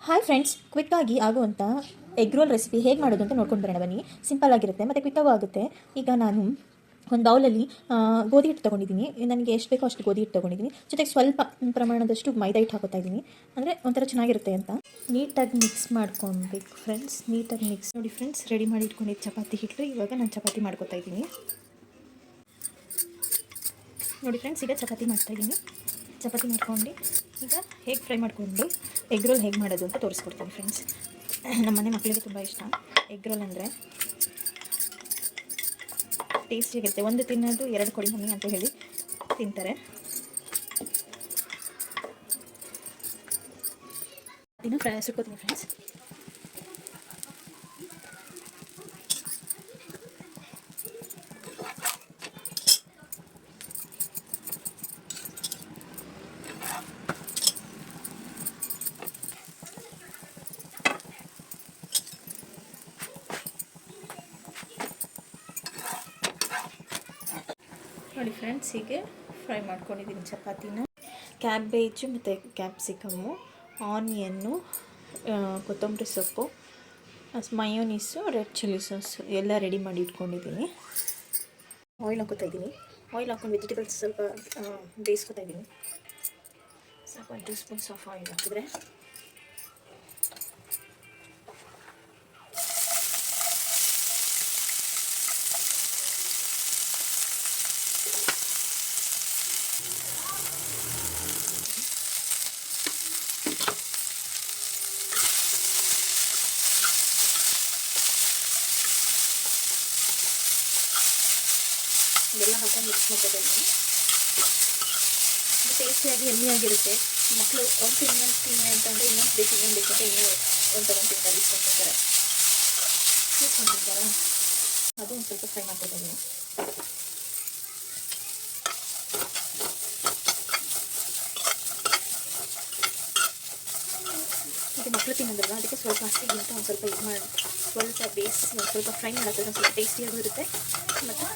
Hi friends, ಕ್ವಿಕ್ಕಾಗಿ ಆಗುವಂಥ egg roll recipe ಹೇಗೆ ಮಾಡೋದು ಅಂತ ನೋಡ್ಕೊಂಡು ಬರೋಣ ಬನ್ನಿ. ಸಿಂಪಲ್ ಆಗಿರುತ್ತೆ ಮತ್ತು ಕ್ವಿಕ್ಕಾಗೂ ಆಗುತ್ತೆ. ಈಗ ನಾನು ಒಂದು ಬೌಲಲ್ಲಿ ಗೋಧಿ ಹಿಟ್ಟು ತೊಗೊಂಡಿದ್ದೀನಿ. ನನಗೆ ಎಷ್ಟು ಬೇಕೋ ಅಷ್ಟು ಗೋಧಿ ಹಿಟ್ಟು ತೊಗೊಂಡಿದ್ದೀನಿ. ಜೊತೆಗೆ ಸ್ವಲ್ಪ ಪ್ರಮಾಣದಷ್ಟು ಮೈದಾ ಹಿಟ್ಟು ಹಾಕೋತಾ ಇದ್ದೀನಿ, ಅಂದರೆ ಒಂಥರ ಚೆನ್ನಾಗಿರುತ್ತೆ ಅಂತ. ನೀಟಾಗಿ ಮಿಕ್ಸ್ ಮಾಡ್ಕೊಬೇಕು ಫ್ರೆಂಡ್ಸ್. ನೀಟಾಗಿ ಮಿಕ್ಸ್ ನೋಡಿ ಫ್ರೆಂಡ್ಸ್, ರೆಡಿ ಮಾಡಿ ಇಟ್ಕೊಂಡಿದ್ದು ಚಪಾತಿ ಹಿಟ್ಟು. ಇವಾಗ ನಾನು ಚಪಾತಿ ಮಾಡ್ಕೊತಾ ಇದ್ದೀನಿ ನೋಡಿ ಫ್ರೆಂಡ್ಸ್. ಈಗ ಚಪಾತಿ ಮಾಡ್ತಾಯಿದ್ದೀನಿ. ಚಪಾತಿ ಮಾಡ್ಕೊಂಡು ಈಗ ಹೇಗೆ ಫ್ರೈ ಮಾಡಿಕೊಂಡು ಎಗ್ ರೋಲ್ ಹೇಗೆ ಮಾಡೋದು ಅಂತ ತೋರಿಸ್ಕೊಡ್ತೀನಿ ಫ್ರೆಂಡ್ಸ್. ನಮ್ಮ ಮನೆ ಮಕ್ಕಳಿಗೆ ತುಂಬ ಇಷ್ಟ ಎಗ್ ರೋಲ್ ಅಂದರೆ, ಟೇಸ್ಟಿಯಾಗಿರುತ್ತೆ. ಒಂದು ತಿನ್ನೋದು ಎರಡು ಕೊಡಿ ಮಮ್ಮಿ ಅಂತ ಹೇಳಿ ತಿಂತಾರೆ. ಇನ್ನು ಫ್ರೈ ಸುಟ್ಕೋತೀನಿ ಫ್ರೆಂಡ್ಸ್. ನೋಡಿ ಫ್ರೆಂಡ್ಸ್, ಹೀಗೆ ಫ್ರೈ ಮಾಡ್ಕೊಂಡಿದ್ದೀನಿ ಚಪಾತಿನ. ಕ್ಯಾಬೇಜು ಮತ್ತು ಕ್ಯಾಪ್ಸಿಕಮ್ಮು, ಆನಿಯನ್ನು, ಕೊತ್ತಂಬರಿ ಸೊಪ್ಪು, ಮಯೋನೀಸು, ರೆಡ್ ಚಿಲ್ಲಿ ಸಾಸು ಎಲ್ಲ ರೆಡಿ ಮಾಡಿ ಇಟ್ಕೊಂಡಿದ್ದೀನಿ. ಆಯಿಲ್ ಹಾಕೋತಾ ಇದ್ದೀನಿ. ಆಯಿಲ್ ಹಾಕ್ಕೊಂಡು ವೆಜಿಟೇಬಲ್ಸ್ ಸ್ವಲ್ಪ ಬೇಯಿಸ್ಕೊತಾ ಇದ್ದೀನಿ. ಸ್ವಲ್ಪ 2 ಸ್ಪೂನ್ಸ್ ಆಫ್ ಆಯಿಲ್ ಹಾಕಿದ್ರೆ ಎಲ್ಲ ಹಾಕೊಂಡು ಮಿಕ್ಸ್ ಮಾಡ್ಕೊತೀನಿ. ಟೇಸ್ಟಿಯಾಗಿ ಎಮ್ಮಿಯಾಗಿರುತ್ತೆ. ಮಕ್ಕಳು ಒಂದು ಇನ್ನೊಂದು ತಿನ್ನೆ ಅಂತಂದರೆ ಇನ್ನೊಂದು ಬೇಕು ಅಂತ ಇನ್ನೂ ಒಂದು ತೊಗೊಂಡು ತಿಂತಾರೆ, ಇಸ್ಕೊಂಡ್ತಿಂತಾರೆ. ಅದು ಒಂದು ಸ್ವಲ್ಪ ಫ್ರೈ ಮಾಡ್ಕೊತೀನಿ. ಮತ್ತು ಮಕ್ಕಳು ತಿನ್ನೋದಲ್ಲ, ಅದಕ್ಕೆ ಸ್ವಲ್ಪ ಹಸಿಗಿಂತ ಒಂದು ಸ್ವಲ್ಪ ಇದು ಮಾಡಿ ಸ್ವಲ್ಪ ಬೇಯಿಸಿ ಒಂದು ಸ್ವಲ್ಪ ಫ್ರೈ ಮಾಡೋದ್ರೆ ಒಂದು ಸ್ವಲ್ಪ ಟೇಸ್ಟಿಯಾಗೂ ಇರುತ್ತೆ. ಮತ್ತು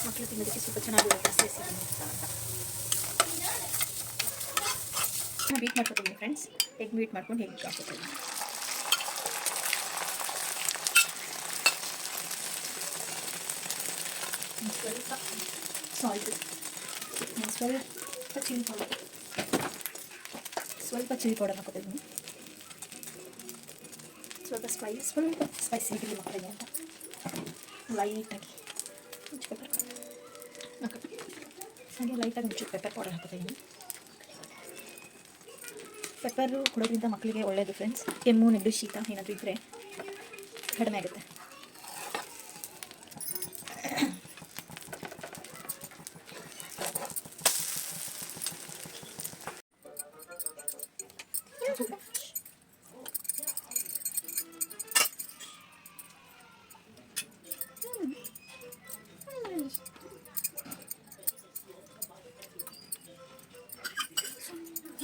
ಮಕ್ಕಳು ತಿನ್ನೋದಕ್ಕೆ ಸ್ವಲ್ಪ ಚೆನ್ನಾಗಿರುತ್ತೆ. ನಾನು ಬೀಟ್ ಮಾಡ್ಕೊತೀನಿ ಫ್ರೆಂಡ್ಸ್. ಎಗ್ ಬೀಟ್ ಮಾಡ್ಕೊಂಡು ಹೇಗೆ ಹಾಕ್ಕೊತೀನಿ. ಸ್ವಲ್ಪ ಸಾಲ್ಟು, ಸ್ವಲ್ಪ ಚಿಲ್ಲಿ ಪೌಡರ್, ಸ್ವಲ್ಪ ಚಿಲ್ಲಿ ಪೌಡರ್ ಹಾಕೋತಿದ್ದೀನಿ. ಸ್ವಲ್ಪ ಸ್ಪೈಸಿ ಆಗಿರಲಿ ಮಕ್ಕಳಿಗೆ ಅಂತ ಲೈಟಾಗಿ ಪೆಪ್ಪರ್ ಹಾಕೋತೀನಿ. ಹಾಗೆ ಲೈಟಾಗಿ ಒಂಚೂರು ಪೆಪ್ಪರ್ ಪೌಡರ್ ಹಾಕೋತಿದ್ದೀನಿ. ಪೆಪ್ಪರು ಕೊಡೋದ್ರಿಂದ ಮಕ್ಕಳಿಗೆ ಒಳ್ಳೆಯದು ಫ್ರೆಂಡ್ಸ್. ಕೆಮ್ಮು, ನೆಗಡಿ, ಶೀತ ಏನಾದರೂ ಇದ್ದರೆ ಕಡಿಮೆ ಆಗುತ್ತೆ.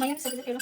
ಮೈನಸ್ ಆಗಿದೆ ಹೇಳು.